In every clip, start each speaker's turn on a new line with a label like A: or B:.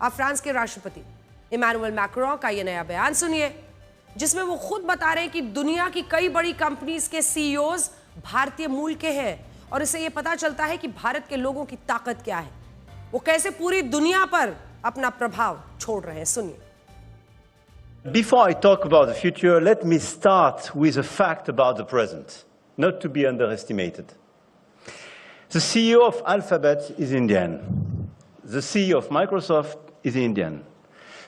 A: आप फ्रांस के राष्ट्रपति इमैनुअल मैक्रों का ये नया बयान सुनिए, जिसमें वो खुद बता रहे हैं कि दुनिया की कई बड़ी कंपनीज के सीईओज भारतीय मूल के हैं और इससे ये पता चलता है कि भारत के लोगों की ताकत क्या है, वो कैसे पूरी दुनिया पर अपना प्रभाव छोड़ रहे हैं। सुनिए।
B: Before I talk about the future, let me start with a fact about the present, not to be underestimated. The CEO of Alphabet is Indian. The CEO of Microsoft is Indian.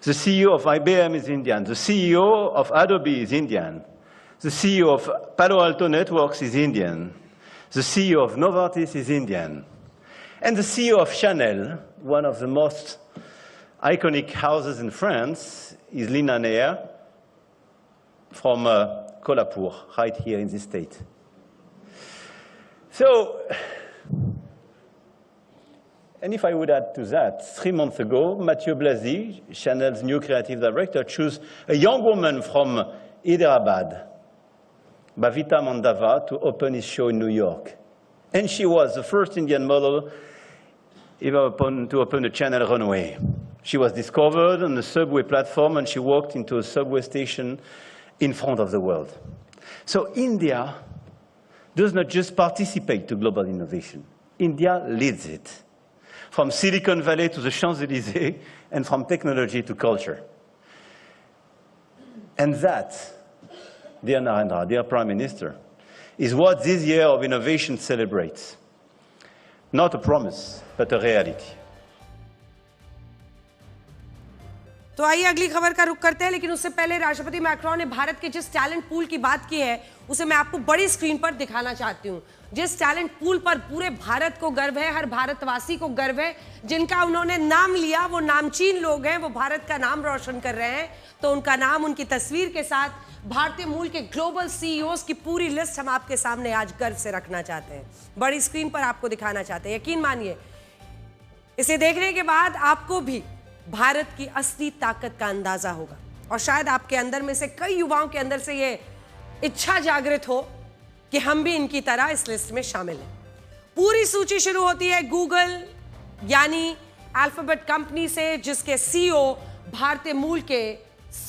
B: The CEO of IBM is Indian. The CEO of Adobe is Indian. The CEO of Palo Alto Networks is Indian. The CEO of Novartis is Indian. And the CEO of Chanel, one of the most iconic houses in France, is Lina Nair from Kolhapur, right here in this state. So, and if I would add to that, 3 months ago, Mathieu Blasi, Chanel's new creative director, chose a young woman from Hyderabad, Bhavita Mandava, to open his show in New York. And she was the first Indian model ever to open a Chanel runway. She was discovered on the subway platform and she walked into a subway station in front of the world. So India does not just participate to global innovation. India leads it. From Silicon Valley to the Champs-Élysées and from technology to culture. And that, dear Narendra, dear Prime Minister, is what this year of innovation celebrates. Not a promise, but a reality.
A: तो आइए अगली खबर का रुख करते हैं, लेकिन उससे पहले राष्ट्रपति मैक्रों ने भारत के जिस टैलेंट पूल की बात की है उसे मैं आपको बड़ी स्क्रीन पर दिखाना चाहती हूं। जिस टैलेंट पूल पर पूरे भारत को गर्व है, हर भारतवासी को गर्व है, जिनका उन्होंने नाम लिया वो नामचीन लोग हैं, वो भारत का नाम रोशन कर रहे हैं, तो उनका नाम उनकी तस्वीर के साथ भारतीय मूल के ग्लोबल सीईओज की पूरी लिस्ट हम आपके सामने आज गर्व से रखना चाहते हैं, बड़ी स्क्रीन पर आपको दिखाना चाहते हैं। यकीन मानिए, इसे देखने के बाद आपको भी भारत की असली ताकत का अंदाजा होगा और शायद आपके अंदर में से कई युवाओं के अंदर से ये इच्छा जागृत हो कि हम भी इनकी तरह इस लिस्ट में शामिल हैं। पूरी सूची शुरू होती है गूगल यानी अल्फाबेट कंपनी से, जिसके सीईओ भारतीय मूल के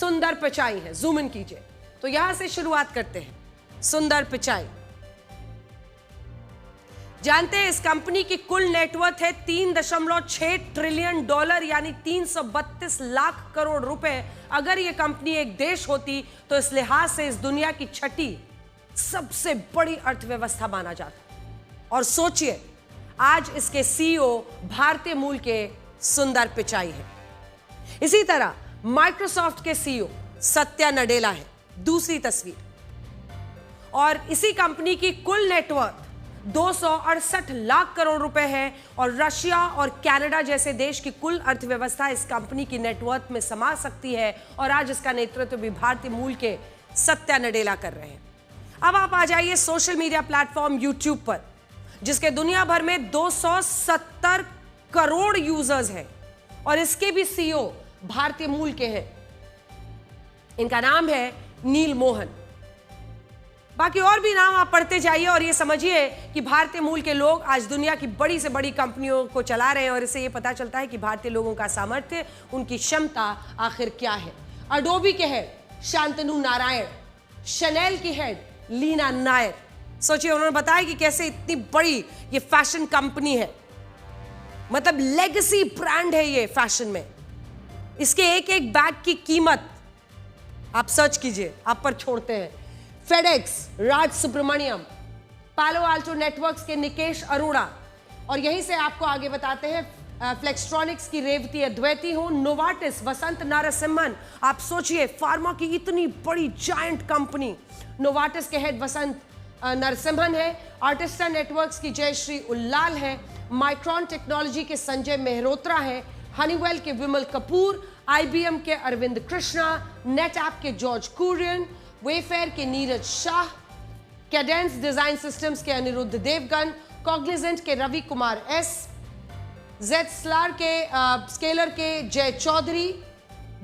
A: सुंदर पिचाई हैं। जूम इन कीजिए तो यहां से शुरुआत करते हैं। सुंदर पिचाई, जानते हैं इस कंपनी की कुल नेटवर्थ है $3.6 ट्रिलियन यानी 332 लाख करोड़ रुपए। अगर यह कंपनी एक देश होती तो इस लिहाज से इस दुनिया की छठी सबसे बड़ी अर्थव्यवस्था माना जाता। और सोचिए, आज इसके सीईओ भारतीय मूल के सुंदर पिचाई है। इसी तरह माइक्रोसॉफ्ट के सीईओ सत्या नडेला है, दूसरी तस्वीर। और इसी कंपनी की कुल नेटवर्थ 268 लाख करोड़ रुपए है और रशिया और कनाडा जैसे देश की कुल अर्थव्यवस्था इस कंपनी की नेटवर्थ में समा सकती है और आज इसका नेतृत्व भी भारतीय मूल के सत्या नडेला कर रहे हैं। अब आप आ जाइए सोशल मीडिया प्लेटफॉर्म यूट्यूब पर, जिसके दुनिया भर में 270 करोड़ यूजर्स हैं और इसके भी सीईओ भारतीय मूल के हैं। इनका नाम है नील मोहन। बाकी और भी नाम आप पढ़ते जाइए और ये समझिए कि भारतीय मूल के लोग आज दुनिया की बड़ी से बड़ी कंपनियों को चला रहे हैं और इससे ये पता चलता है कि भारतीय लोगों का सामर्थ्य, उनकी क्षमता आखिर क्या है। अडोबी के हेड शांतनु नारायण, शनेल की हेड लीना नायर। सोचिए, उन्होंने बताया कि कैसे इतनी बड़ी ये फैशन कंपनी है, मतलब लेगेसी ब्रांड है ये फैशन में। इसके एक एक बैग की कीमत आप सर्च कीजिए, आप पर छोड़ते हैं। फेडेक्स राज सुब्रमण्यम, पालो आल्टो नेटवर्क्स के निकेश अरोड़ा, और यहीं से आपको आगे बताते हैं फ्लेक्सट्रॉनिक्स की रेवती अद्वैती हो, नोवार्टिस वसंत नारसिम्हन। आप सोचिए, फार्मा की इतनी बड़ी जायंट कंपनी, नोवार्टिस के हेड वसंत नरसिम्हन है, आर्टिस्टा नेटवर्क्स की जयश्री उल्लाल है, माइक्रॉन टेक्नोलॉजी के संजय मेहरोत्रा है, हनीवेल के विमल कपूर, आईबीएम के अरविंद कृष्णा, नेटऐप के जॉर्ज कुरियन, वेफेयर के Neeraj Shah, Cadence Design Systems के अनिरुद्ध देवगन, कॉग्निजेंट के Ravi Kumar S, Zscaler के जय चौधरी,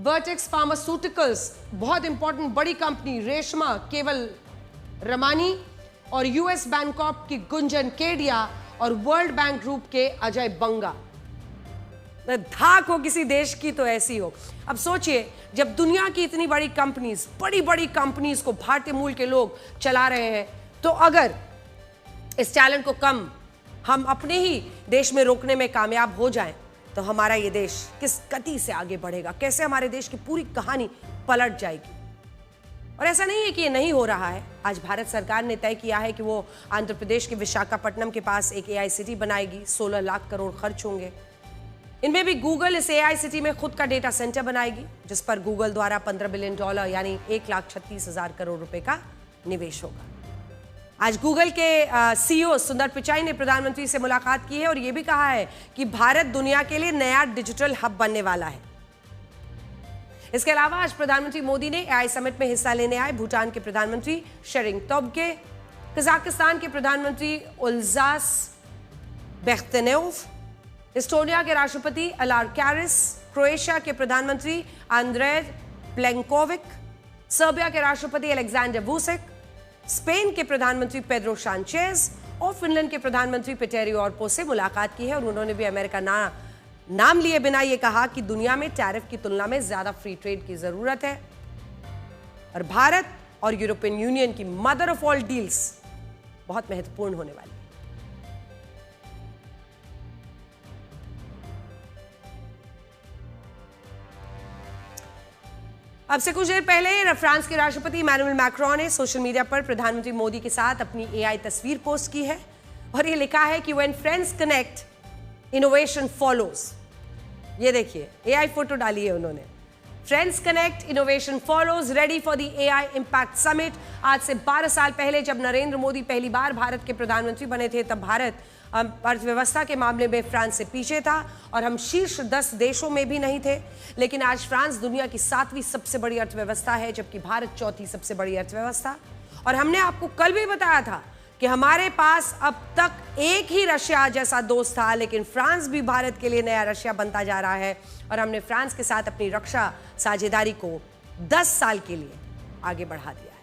A: वर्टेक्स फार्मास्यूटिकल्स बहुत इंपॉर्टेंट बड़ी कंपनी रेशमा केवल रमानी, और यूएस बैंकॉप की गुंजन केडिया और वर्ल्ड बैंक ग्रुप के अजय बंगा। धाक हो किसी देश की तो ऐसी हो। अब सोचिए, जब दुनिया की इतनी बड़ी कंपनीज, बड़ी बड़ी कंपनीज को भारतीय मूल के लोग चला रहे हैं, तो अगर इस टैलेंट को कम हम अपने ही देश में रोकने में कामयाब हो जाएं, तो हमारा ये देश किस गति से आगे बढ़ेगा, कैसे हमारे देश की पूरी कहानी पलट जाएगी। और ऐसा नहीं है कि ये नहीं हो रहा है। आज भारत सरकार ने तय किया है कि वो आंध्र प्रदेश के विशाखापट्टनम के पास एक AI सिटी बनाएगी। 16 लाख करोड़ खर्च होंगे। इनमें भी गूगल इस AI सिटी में खुद का डेटा सेंटर बनाएगी, जिस पर गूगल द्वारा $15 बिलियन यानी 1,36,000 करोड़ रुपए का निवेश होगा। आज गूगल के CEO सुंदर पिचाई ने प्रधानमंत्री से मुलाकात की है और यह भी कहा है कि भारत दुनिया के लिए नया डिजिटल हब बनने वाला है। इसके अलावा आज प्रधानमंत्री मोदी ने AI समिट में हिस्सा लेने आए भूटान के प्रधानमंत्री शेरिंग तोब्गे, कजाकिस्तान के प्रधानमंत्री उल्जास बेख्तनेव, एस्टोनिया के राष्ट्रपति अलार कैरिस, क्रोएशिया के प्रधानमंत्री आंद्रेज प्लेंकोविक, सर्बिया के राष्ट्रपति अलेक्जेंडर वुसिक, स्पेन के प्रधानमंत्री पेड्रो सांचेज और फिनलैंड के प्रधानमंत्री पेटेरी ऑर्पो से मुलाकात की है। और उन्होंने भी अमेरिका नाम लिए बिना यह कहा कि दुनिया में टैरिफ की तुलना में ज्यादा फ्री ट्रेड की जरूरत है और भारत और यूरोपियन यूनियन की मदर ऑफ ऑल डील्स बहुत महत्वपूर्ण होने वाली है। अब से कुछ देर पहले फ्रांस के राष्ट्रपति इमैनुअल मैक्रोन ने सोशल मीडिया पर प्रधानमंत्री मोदी के साथ अपनी AI तस्वीर पोस्ट की है और ये लिखा है कि when friends connect innovation follows. ये देखिए, AI फोटो डाली है उन्होंने। Friends connect innovation follows, ready for the AI impact summit. आज से 12 साल पहले जब नरेंद्र मोदी पहली बार भारत के प्रधानमंत्री बने थे, तब भारत अर्थव्यवस्था के मामले में फ्रांस से पीछे था और हम शीर्ष 10 देशों में भी नहीं थे। लेकिन आज फ्रांस दुनिया की 7वीं सबसे बड़ी अर्थव्यवस्था है, जबकि भारत 4थी सबसे बड़ी अर्थव्यवस्था। और हमने आपको कल भी बताया था कि हमारे पास अब तक एक ही रशिया जैसा दोस्त था, लेकिन फ्रांस भी भारत के लिए नया रशिया बनता जा रहा है और हमने फ्रांस के साथ अपनी रक्षा साझेदारी को 10 साल के लिए आगे बढ़ा दिया।